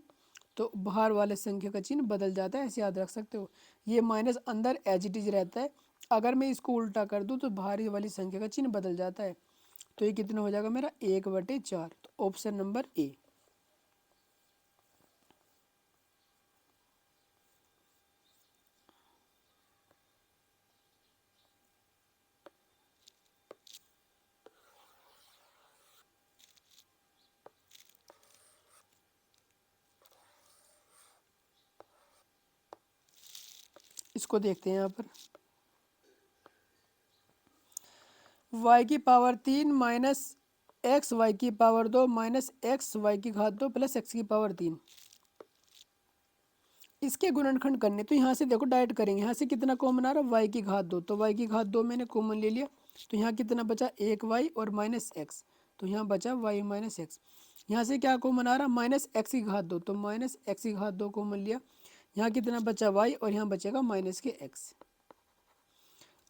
तो बाहर वाले संख्या का चिन्ह बदल जाता है, ऐसे याद रख सकते हो। ये माइनस अंदर एज इट इज रहता है, अगर मैं इसको उल्टा कर दूं तो बाहरी वाली संख्या का चिन्ह बदल जाता है। तो ये कितना हो जाएगा मेरा 1/4। तो ऑप्शन नंबर ए। इसको देखते हैं यहाँ पर y की पावर 3 माइनस एक्स वाई की पावर 2 माइनस एक्स वाई की घात 2 प्लस एक्स की पावर 3, इसके गुणनखंड करने। तो यहाँ से देखो डायरेक्ट करेंगे, यहाँ से कितना कॉमन आ रहा है y की घात 2, तो y की घात 2 मैंने कॉमन ले लिया, तो यहाँ कितना बचा 1y और माइनस एक्स, तो यहाँ बचा वाई माइनस एक्स। यहाँ से क्या कॉमन आ रहा, माइनस एक्स की घात दो, तो माइनस एक्स की घात दो कॉमन लिया। यहाँ कितना बचा वाई और यहाँ बचेगा माइनस के एक्स।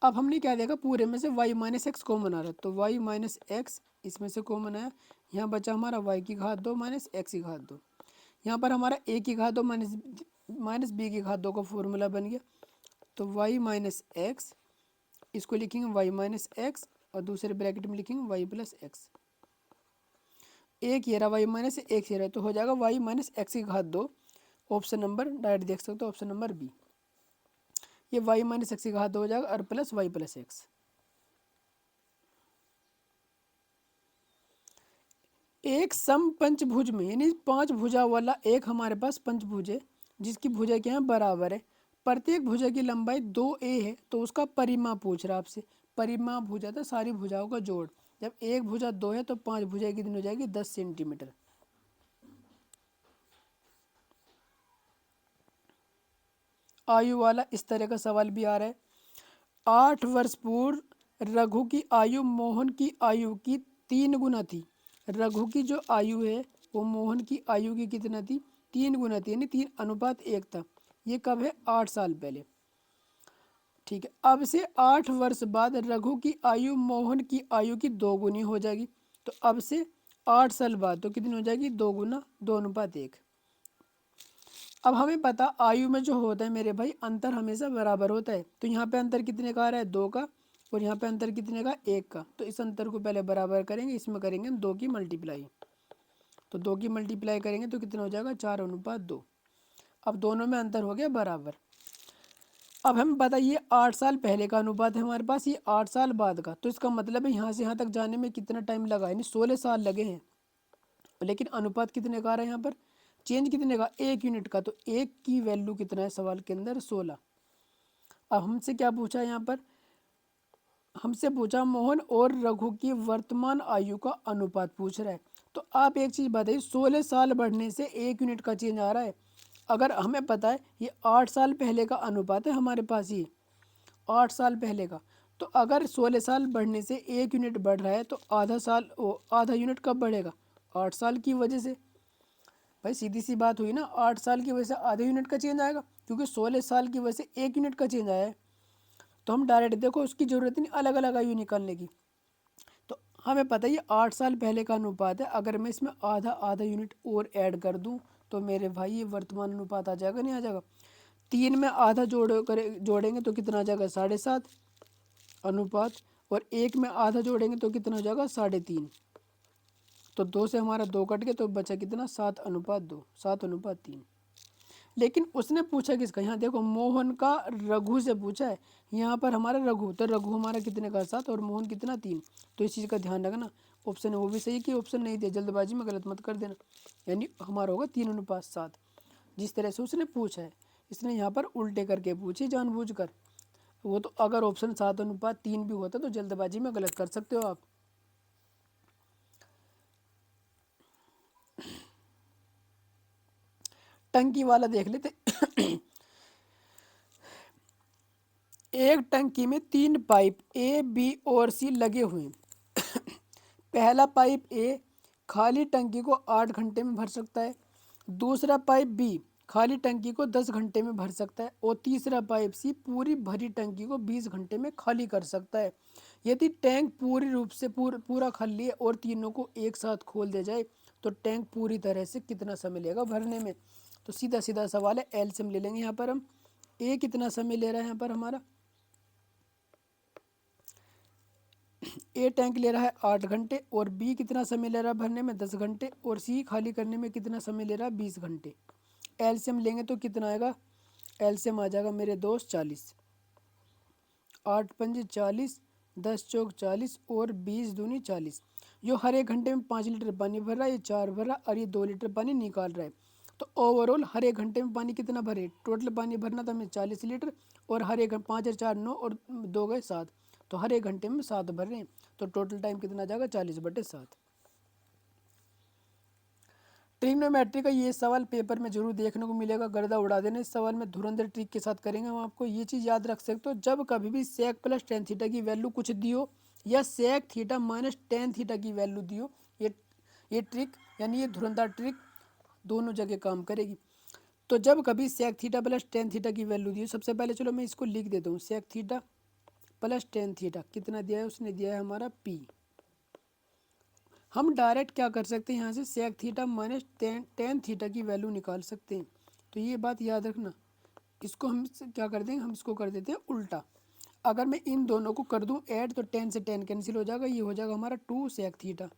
अब हमने क्या देखा, पूरे में से वाई माइनस एक्स कॉमन आ रहा है, तो वाई माइनस एक्स इसमें से कॉमन आया। यहाँ बचा हमारा वाई की घात दो माइनस एक्स की घात दो। यहाँ पर हमारा ए की घात दो माइनस माइनस बी की घात दो का फॉर्मूला बन गया। तो वाई माइनस एक्स, इसको लिखेंगे वाई माइनस एक्स और दूसरे ब्रैकेट में लिखेंगे वाई प्लस एक्स। एक ये रहा वाई माइनस एक्स ये रहा, तो हो जाएगा वाई माइनस एक्स की घात दो। ऑप्शन नंबर डायरेक्ट देख सकते हो, ऑप्शन नंबर बी। ये वाई माइनस एक्स की घात दो हो जाएगा और प्लस वाई प्लस एक्स। एक समपंचभुज में यानी 5 भुजा वाला एक हमारे पास पंचभुज है, जिसकी भुजा क्या है, बराबर है। प्रत्येक भुजा की लंबाई 2a है, तो उसका परिमाप पूछ रहा है आपसे। परिमाप भुजा था सारी भुजाओं का जोड़। जब एक भुजा 2 है तो 5 भुजा कितनी हो जाएगी, 10 सेंटीमीटर। आयु वाला इस तरह का सवाल भी आ रहा है। 8 वर्ष पूर्व रघु की आयु मोहन की आयु की 3 गुना थी। रघु की जो आयु है वो मोहन की आयु की कितना थी, 3 गुना थी, यानी 3:1 था। ये कब है, 8 साल पहले। ठीक है, अब से 8 वर्ष बाद रघु की आयु मोहन की आयु की 2 गुनी हो जाएगी। तो अब से 8 साल बाद तो कितनी हो जाएगी, 2 गुना 2:1। अब हमें पता आयु में जो होता है मेरे भाई, अंतर हमेशा बराबर होता है। तो यहाँ पे अंतर कितने का आ रहा है, 2 का, और यहाँ पे अंतर कितने का, 1 का। तो इस अंतर को पहले बराबर करेंगे, इसमें करेंगे 2 की मल्टीप्लाई। तो 2 की मल्टीप्लाई करेंगे तो कितना हो जाएगा, 4:2। अब दोनों में अंतर हो गया बराबर। अब हमें पता ये 8 साल पहले का अनुपात है हमारे पास, ये 8 साल बाद का। तो इसका मतलब है यहाँ से यहाँ तक जाने में कितना टाइम लगा, यानी 16 साल लगे हैं। लेकिन अनुपात कितने का आ रहा है यहाँ पर, चेंज कितने का, 1 यूनिट का। तो 1 की वैल्यू कितना है सवाल के अंदर, 16। अब हमसे क्या पूछा है यहाँ पर, हमसे पूछा मोहन और रघु की वर्तमान आयु का अनुपात पूछ रहा है। तो आप एक चीज़ बताइए, 16 साल बढ़ने से 1 यूनिट का चेंज आ रहा है। अगर हमें पता है ये 8 साल पहले का अनुपात है हमारे पास, ये 8 साल पहले का। तो अगर 16 साल बढ़ने से 1 यूनिट बढ़ रहा है तो आधा यूनिट कब बढ़ेगा, 8 साल की वजह से। भाई सीधी सी बात हुई ना, 8 साल की वजह से आधे यूनिट का चेंज आएगा, क्योंकि 16 साल की वजह से 1 यूनिट का चेंज आया है। तो हम डायरेक्ट देखो, उसकी ज़रूरत नहीं अलग अलग आयु निकालने की। तो हमें पता है ये 8 साल पहले का अनुपात है। अगर मैं इसमें आधा आधा यूनिट और ऐड कर दूं तो मेरे भाई ये वर्तमान अनुपात आ जाएगा, नहीं आ जाएगा। 3 में आधा जोड़ेंगे तो कितना आ जाएगा, 7.5 अनुपात। और 1 में आधा जोड़ेंगे तो कितना हो जाएगा, 3.5। तो 2 से हमारा 2 कट गया तो बचा कितना, 7:2, 7:3। लेकिन उसने पूछा किसका, यहाँ देखो मोहन का रघु से पूछा है। यहाँ पर हमारा रघु, तो रघु हमारा कितने का, 7, और मोहन कितना, 3। तो इस चीज़ का ध्यान रखना। ऑप्शन है वो भी सही कि ऑप्शन नहीं दिया, जल्दबाजी में गलत मत कर देना। यानी हमारा होगा 3:7। जिस तरह से उसने पूछा है, इसने यहाँ पर उल्टे करके पूछी जानबूझकर। वो तो अगर ऑप्शन 7:3 भी होता तो जल्दबाजी में गलत कर सकते हो आप। टंकी वाला देख लेते। एक टंकी में 3 पाइप ए बी और सी लगे हुए हैं। पहला पाइप ए खाली टंकी को 8 घंटे में भर सकता है। दूसरा पाइप बी खाली टंकी को 10 घंटे में भर सकता है। और तीसरा पाइप सी पूरी भरी टंकी को 20 घंटे में खाली कर सकता है। यदि टैंक पूरी रूप से पूरा खाली है और तीनों को एक साथ खोल दिया जाए तो टैंक पूरी तरह से कितना समय लेगा भरने में। तो सीधा सीधा सवाल है, एलसीएम ले लेंगे यहाँ पर हम। ए कितना समय ले रहा है यहाँ पर हमारा, ए टैंक ले रहा है 8 घंटे, और बी कितना समय ले रहा है भरने में, 10 घंटे, और सी खाली करने में कितना समय ले रहा है, 20 घंटे। एलसीएम लेंगे तो कितना आएगा, एलसीएम आ जाएगा मेरे दोस्त 40। 8×5 = 40, 10×4 = 40, और 20×2 = 40। जो हर एक घंटे में 5 लीटर पानी भर रहा है, ये 4 भर रहा है, और ये 2 लीटर पानी निकाल रहा है। तो ओवरऑल हर एक घंटे में पानी कितना भरे, टोटल पानी भरना था हमें 40 लीटर, और हर एक 5 और 4 9, और 2 गए 7। तो हर एक घंटे में 7 भर रहे हैं। तो टोटल टाइम कितना आ जाएगा, 40/7। ट्रिग्नोमेट्री का ये सवाल पेपर में जरूर देखने को मिलेगा, गर्दा उड़ा देना इस सवाल में। धुरंधर ट्रिक के साथ करेंगे हम। आपको ये चीज़ याद रख सकते हो, जब कभी भी सेक प्लस टेन थीटा की वैल्यू कुछ दी हो या sec theta minus tan theta की वैल्यू दियो। ये ट्रिक यानी ये धुरंधर ट्रिक दोनों जगह काम करेगी। तो जब कभी sec theta plus tan theta की वैल्यू दी, सबसे पहले चलो मैं इसको लिख देता हूँ। Sec theta plus tan theta कितना दिया है, उसने दिया है हमारा पी। हम डायरेक्ट क्या कर सकते हैं, यहाँ से sec theta minus tan theta की वैल्यू निकाल सकते हैं। तो ये बात याद रखना। इसको हम क्या कर देंगे, हम इसको कर देते हैं उल्टा। अगर मैं इन दोनों को कर दूं ऐड तो टेन से टेन कैंसिल हो जाएगा, ये हो जाएगा हमारा टू सेक थीटा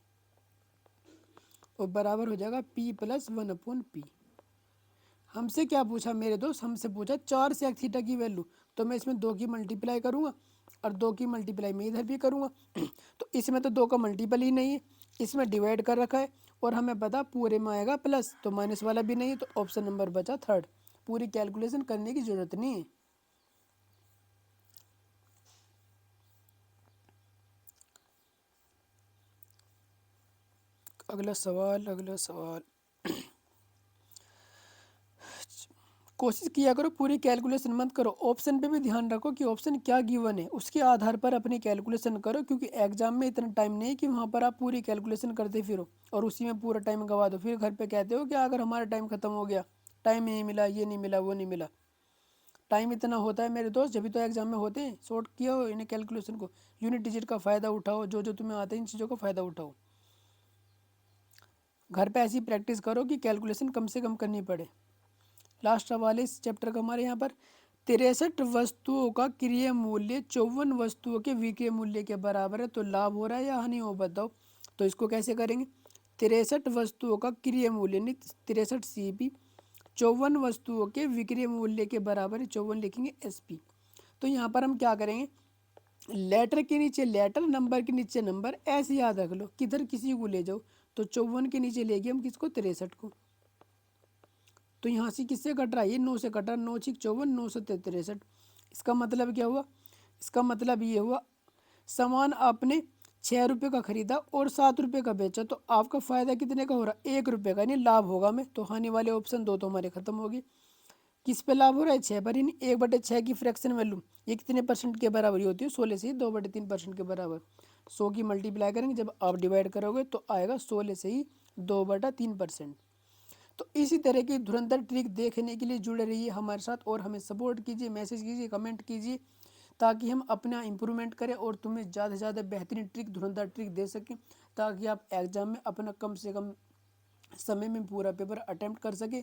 और बराबर हो जाएगा P plus one upon P. हमसे क्या पूछा मेरे दोस्त, हमसे पूछा चार सेक थीटा की वैल्यू। तो मैं इसमें दो की मल्टीप्लाई करूँगा और दो की मल्टीप्लाई मैं इधर भी करूँगा। तो इसमें तो दो का मल्टीपल ही नहीं है, इसमें डिवाइड कर रखा है और हमें पता पूरे में आएगा प्लस, तो माइनस वाला भी नहीं है। तो ऑप्शन नंबर बचा थर्ड। पूरी कैलकुलेशन करने की जरूरत नहीं है। अगला सवाल, अगला सवाल। कोशिश किया करो पूरी कैलकुलेशन मत करो, ऑप्शन पे भी ध्यान रखो कि ऑप्शन क्या गिवन है, उसके आधार पर अपनी कैलकुलेशन करो। क्योंकि एग्जाम में इतना टाइम नहीं है कि वहाँ पर आप पूरी कैलकुलेशन करते फिरो और उसी में पूरा टाइम गवा दो। फिर घर पे कहते हो कि अगर हमारा टाइम खत्म हो गया, टाइम नहीं मिला, ये नहीं मिला, वो नहीं मिला। टाइम इतना होता है मेरे दोस्त, जब तो एग्जाम में होते हैं। शॉर्ट किया हो इन्हें कैलकुलेशन को, यूनिट डिजिट का फ़ायदा उठाओ, जो जो तुम्हें आते हैं इन चीज़ों का फ़ायदा उठाओ। घर पे ऐसी प्रैक्टिस करो कि कैलकुलेशन कम से कम करनी पड़े। लास्ट वाले इस चैप्टर का हमारे यहाँ पर 63 वस्तुओं का क्रय मूल्य 54 वस्तुओं के विक्रय मूल्य के बराबर है। तो लाभ हो रहा है या हानि हो, बताओ। तो इसको कैसे करेंगे, 63 वस्तुओं का क्रय मूल्य नहीं 63 CP, 54 वस्तुओं के विक्रय मूल्य के बराबर है, 54 लिखेंगे SP। तो यहाँ पर हम क्या करेंगे, लेटर के नीचे लेटर, नंबर के नीचे नंबर, ऐसे याद रख लो, किधर किसी को ले जाओ। तो 54 के नीचे ले गए हम किसको, 63 को। तो यहाँ से किससे कट रहा है, ये 9 से कट रहा है, 9 6 54, 9 से 63। इसका मतलब क्या हुआ, इसका मतलब ये हुआ सामान आपने 6 रुपये का खरीदा और 7 रुपये का बेचा, तो आपका फ़ायदा कितने का हो रहा है, 1 रुपये का, यानी लाभ होगा में। तो हानि वाले ऑप्शन दो तो हमारे खत्म हो गए। किस पे लाभ हो रहा है, 6 पर, यानी 1/6 की फ्रैक्शन वैल्यू ये कितने परसेंट के बराबर होती है, 16 से ही 2/3% के बराबर। 100 की मल्टीप्लाई करेंगे, जब आप डिवाइड करोगे तो आएगा 16 से ही 2/3%। तो इसी तरह की धुरंधर ट्रिक देखने के लिए जुड़े रहिए हमारे साथ और हमें सपोर्ट कीजिए, मैसेज कीजिए, कमेंट कीजिए, ताकि हम अपना इम्प्रूवमेंट करें और तुम्हें ज़्यादा से ज़्यादा बेहतरीन ट्रिक, धुरंधर ट्रिक दे सकें, ताकि आप एग्ज़ाम में अपना कम से कम समय में पूरा पेपर अटैम्प्ट कर सके।